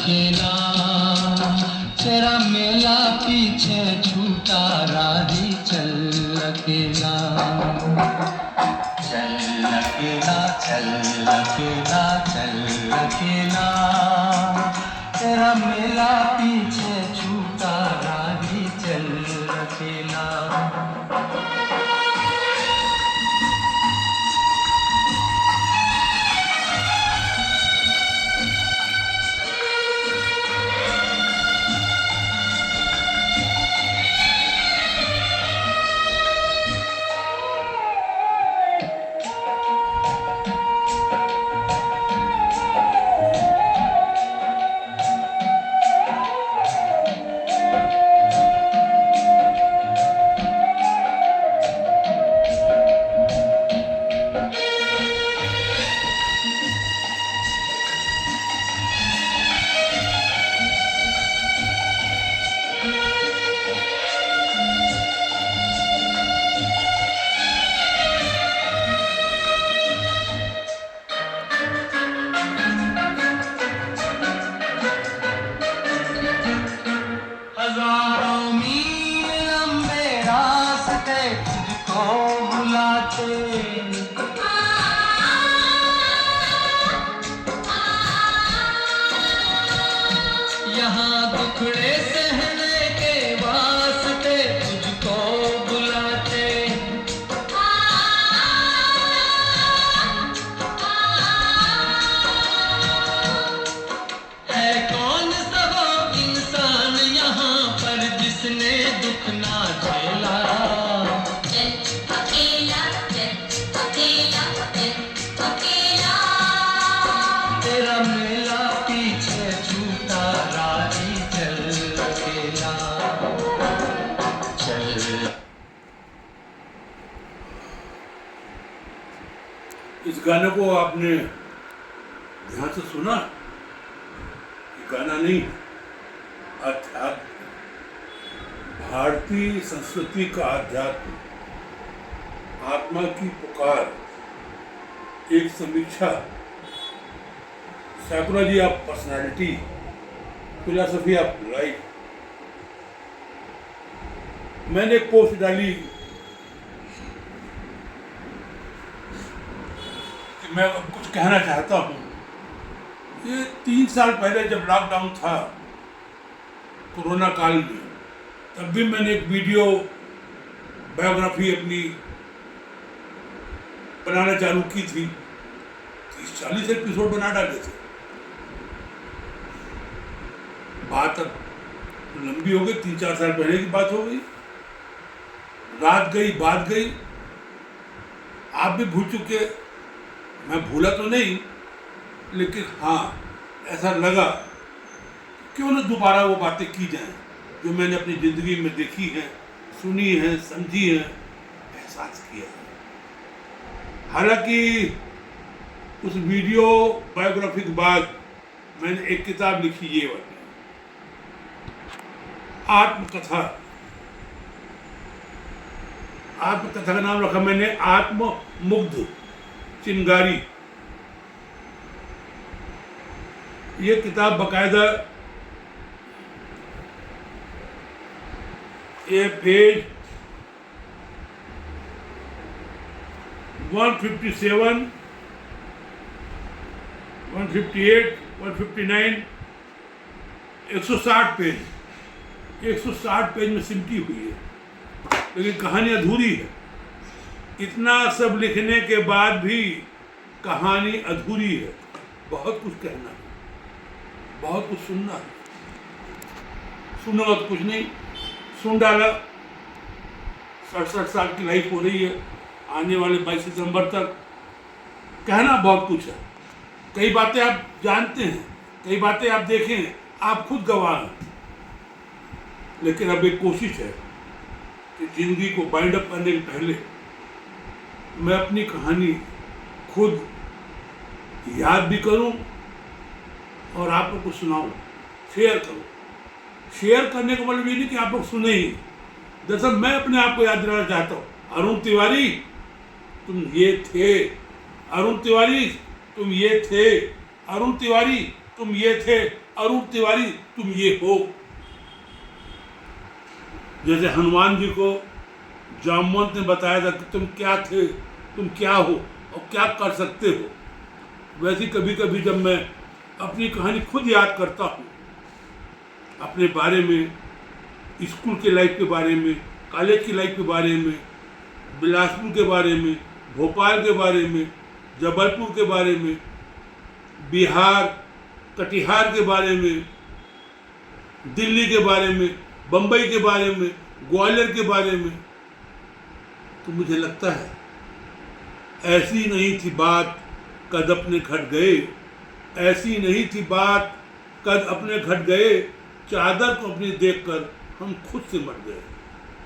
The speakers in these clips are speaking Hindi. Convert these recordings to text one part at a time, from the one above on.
अकेला, तेरा मेला पीछे छूटा राही चल अकेला। चल अकेला चल अकेला चल अकेला, तेरा मेला पीछे छूटा राही चल अकेला। हजारों मील लंबे रास्ते तुझको बुलाते, यहाँ दुखड़े सहने के वास्ते तुझको बुलाते। है कौन सा वो इंसान यहाँ पर जिसने दुख ना झेला। चल अकेला चल अकेला चल अकेला, तेरा मेला पीछे छूटा राही चल अकेला। चल इस गाने को आपने ध्यान से सुना? ये गाना नहीं, अध्यात्म, भारतीय संस्कृति का अध्यात्म, आत्मा की पुकार, एक समीक्षा, psychology of personality, philosophy of life. मैंने एक पोस्ट डाली कि मैं कुछ कहना चाहता हूँ। ये 3 साल पहले जब लॉकडाउन था कोरोना काल में, तब भी मैंने एक वीडियो बायोग्राफी अपनी बनाना चालू की थी। 30-40 एपिसोड बना डाले थे। बात अब लंबी हो गई, 3-4 साल पहले की बात हो गई। रात गई बात गई, आप भी भूल चुके। मैं भूला तो नहीं, लेकिन हाँ ऐसा लगा क्यों न दोबारा वो बातें की जाएं जो मैंने अपनी ज़िंदगी में देखी हैं, सुनी हैं, समझी हैं, एहसास किया है। हालांकि उस वीडियो बायोग्राफी के बाद मैंने एक किताब लिखी, ये वाली आत्मकथा। आत्मकथा का नाम रखा मैंने आत्ममुग्ध चिंगारी। ये किताब बकायदा ये पेज 157, 158, 159, 160 पेज, 160 पेज में सिमटी हुई है, लेकिन कहानी अधूरी है। इतना सब लिखने के बाद भी कहानी अधूरी है। बहुत कुछ कहना है, बहुत कुछ सुनना है। सुनोगा तो कुछ नहीं, सुन डाला। 67 साल की लाइफ हो रही है, आने वाले 22 सितंबर तक। कहना बहुत कुछ है। कई बातें आप जानते हैं, कई बातें आप देखें, आप खुद गवाह हैं। लेकिन अब एक कोशिश है कि जिंदगी को बाइंड अप करने के पहले मैं अपनी कहानी खुद याद भी करूं और आप लोग को सुनाऊं, शेयर करूं। शेयर करने का मतलब ये नहीं कि आप लोग सुने ही। दरअसल मैं अपने आप को याद दिलाना चाहता हूँ, अरुण तिवारी तुम ये थे, अरुण तिवारी तुम ये थे, अरुण तिवारी तुम ये थे। अरुण तिवारी तुम ये हो। जैसे हनुमान जी को जामवंत ने बताया था कि तुम क्या थे, तुम क्या हो और क्या कर सकते हो, वैसे कभी कभी जब मैं अपनी कहानी खुद याद करता हूँ, अपने बारे में, स्कूल के लाइफ के बारे में, कॉलेज की लाइफ के बारे में, बिलासपुर के बारे में, भोपाल के बारे में, जबलपुर के बारे में, बिहार कटिहार के बारे में, दिल्ली के बारे में, बम्बई के बारे में, ग्वालियर के बारे में, तो मुझे लगता है ऐसी नहीं थी बात कद अपने घट गए, ऐसी नहीं थी बात कद अपने घट गए, चादर को अपनी देखकर हम खुद से मर गए।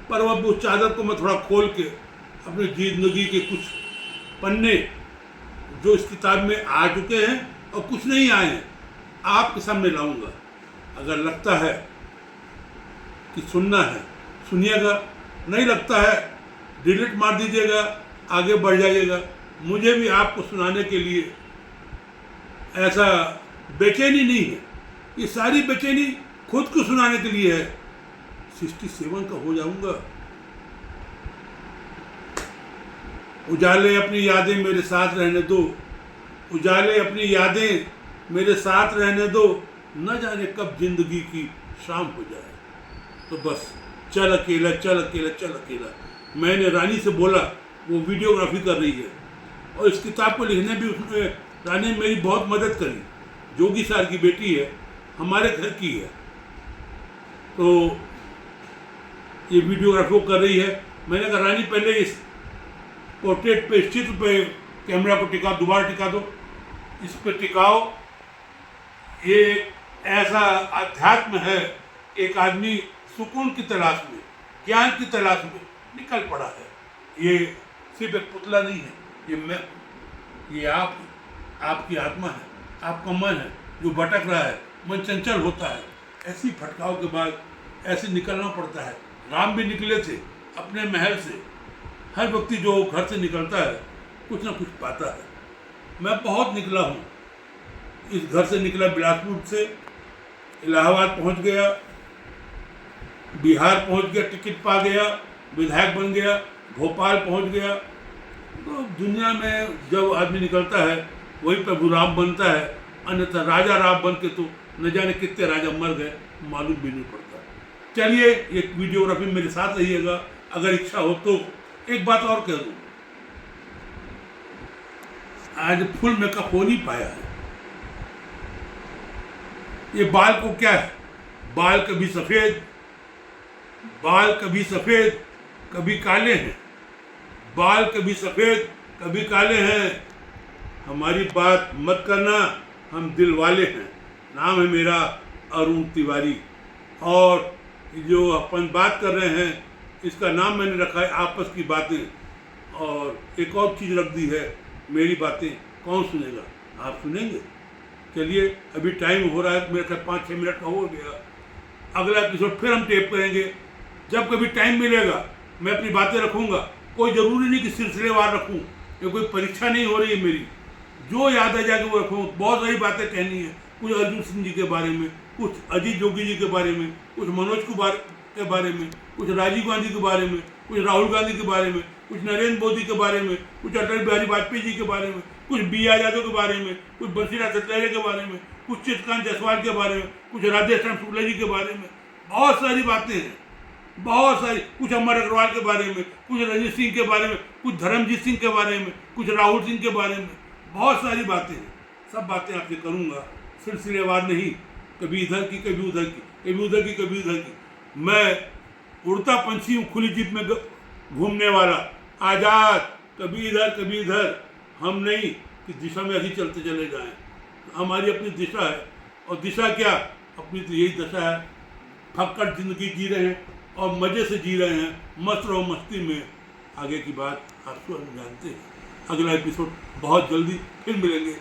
पर अब उस चादर को मैं थोड़ा खोल के अपनी जिंदगी के कुछ पन्ने जो इस किताब में आ चुके हैं और कुछ नहीं आए हैं आपके सामने लाऊंगा। अगर लगता है कि सुनना है सुनिएगा, नहीं लगता है डिलीट मार दीजिएगा, आगे बढ़ जाइएगा। मुझे भी आपको सुनाने के लिए ऐसा बेचैनी नहीं है, ये सारी बेचैनी खुद को सुनाने के लिए है। 67 का हो जाऊंगा। उजाले अपनी यादें मेरे साथ रहने दो, उजाले अपनी यादें मेरे साथ रहने दो, न जाने कब जिंदगी की शाम हो जाए। तो बस चल अकेला चल अकेला चल अकेला। मैंने रानी से बोला, वो वीडियोग्राफी कर रही है और इस किताब को लिखने भी उसने रानी ने मेरी बहुत मदद करी। जोगी सार की बेटी है, हमारे घर की है, तो ये वीडियोग्राफी वो कर रही है। मैंने कहा रानी पहले इस पोर्ट्रेट पे, इस चित्र पे कैमरा को टिका, दोबारा टिका दो, इस पे टिकाओ। ये ऐसा अध्यात्म है, एक आदमी सुकून की तलाश में, ज्ञान की तलाश में निकल पड़ा है। ये सिर्फ एक पुतला नहीं है, ये मैं, ये आप, आपकी आत्मा है, आपका मन है जो भटक रहा है, मन चंचल होता है। ऐसी भटकाव के बाद ऐसे निकलना पड़ता है। राम भी निकले थे अपने महल से। हर व्यक्ति जो घर से निकलता है कुछ ना कुछ पाता है। मैं बहुत निकला हूँ, इस घर से निकला, बिलासपुर से इलाहाबाद पहुँच गया, बिहार पहुँच गया, टिकट पा गया, विधायक बन गया, भोपाल पहुँच गया। तो दुनिया में जब आदमी निकलता है वही प्रभु राम बनता है, अन्यथा राजा राम बन के तो न जाने कितने राजा मर गए, मालूम भी नहीं पड़ता। चलिए, एक वीडियोग्राफी मेरे साथ रहिएगा। अगर इच्छा हो तो एक बात और कह दूँ, आज फुल मेकअप हो नहीं पाया है। ये बाल को क्या है, बाल कभी सफ़ेद, बाल कभी सफ़ेद कभी काले हैं, बाल कभी सफ़ेद कभी काले हैं। हमारी बात मत करना, हम दिल वाले हैं। नाम है मेरा अरुण तिवारी, और जो अपन बात कर रहे हैं इसका नाम मैंने रखा है आपस की बातें। और एक और चीज़ रख दी है, मेरी बातें कौन सुनेगा, आप सुनेंगे। चलिए, अभी टाइम हो रहा है, मेरे ख्याल 5-6 मिनट का हो गया। अगला एपिसोड फिर हम टेप करेंगे। जब कभी टाइम मिलेगा मैं अपनी बातें रखूँगा। कोई ज़रूरी नहीं कि सिलसिलेवार रखूँ, ये कोई परीक्षा नहीं हो रही है मेरी। जो याद आ जाएगा वो रखूँ। बहुत सारी बातें कहनी है, कुछ अर्जुन सिंह जी के बारे में, कुछ अजीत जोगी जी के बारे में, कुछ मनोज कुमार के बारे में, कुछ राजीव गांधी के बारे में, कुछ राहुल गांधी के बारे में, कुछ नरेंद्र मोदी के बारे में, कुछ अटल बिहारी वाजपेयी जी के बारे में, कुछ बी आर यादव के बारे में, कुछ बंसीलाल सत्याग्रह के बारे में, कुछ चित्रकांत जायसवाल के बारे में, कुछ राधेश्याम शुक्ला जी के बारे में। बहुत सारी बातें हैं, बहुत सारी। कुछ अमर अग्रवाल के बारे में, कुछ रणजीत सिंह के बारे में, कुछ धर्मजीत सिंह के बारे में, कुछ राहुल सिंह के बारे में। बहुत सारी बातें हैं, सब बातें आपसे करूँगा, सिलसिलेवार नहीं, कभी इधर की कभी उधर की, कभी उधर की कभी उधर की। मैं उड़ता पंछी हूँ, खुली जीप में घूमने वाला, आज़ाद, कभी इधर। हम नहीं कि दिशा में ऐसे चलते चले जाएं। हमारी अपनी दिशा है, और दिशा क्या, अपनी तो यही दशा है, फक्कड़ जिंदगी जी रहे हैं और मज़े से जी रहे हैं, मस्त रहो मस्ती में। आगे की बात आप स्वयं जानते हैं। अगला एपिसोड बहुत जल्दी फिर मिलेंगे।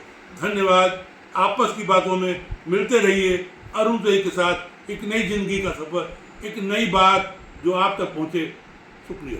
धन्यवाद। आपस की बातों में मिलते रहिए। अरुण तिवारी के साथ एक नई जिंदगी का सफ़र, एक नई बात जो आप तक पहुँचे। शुक्रिया।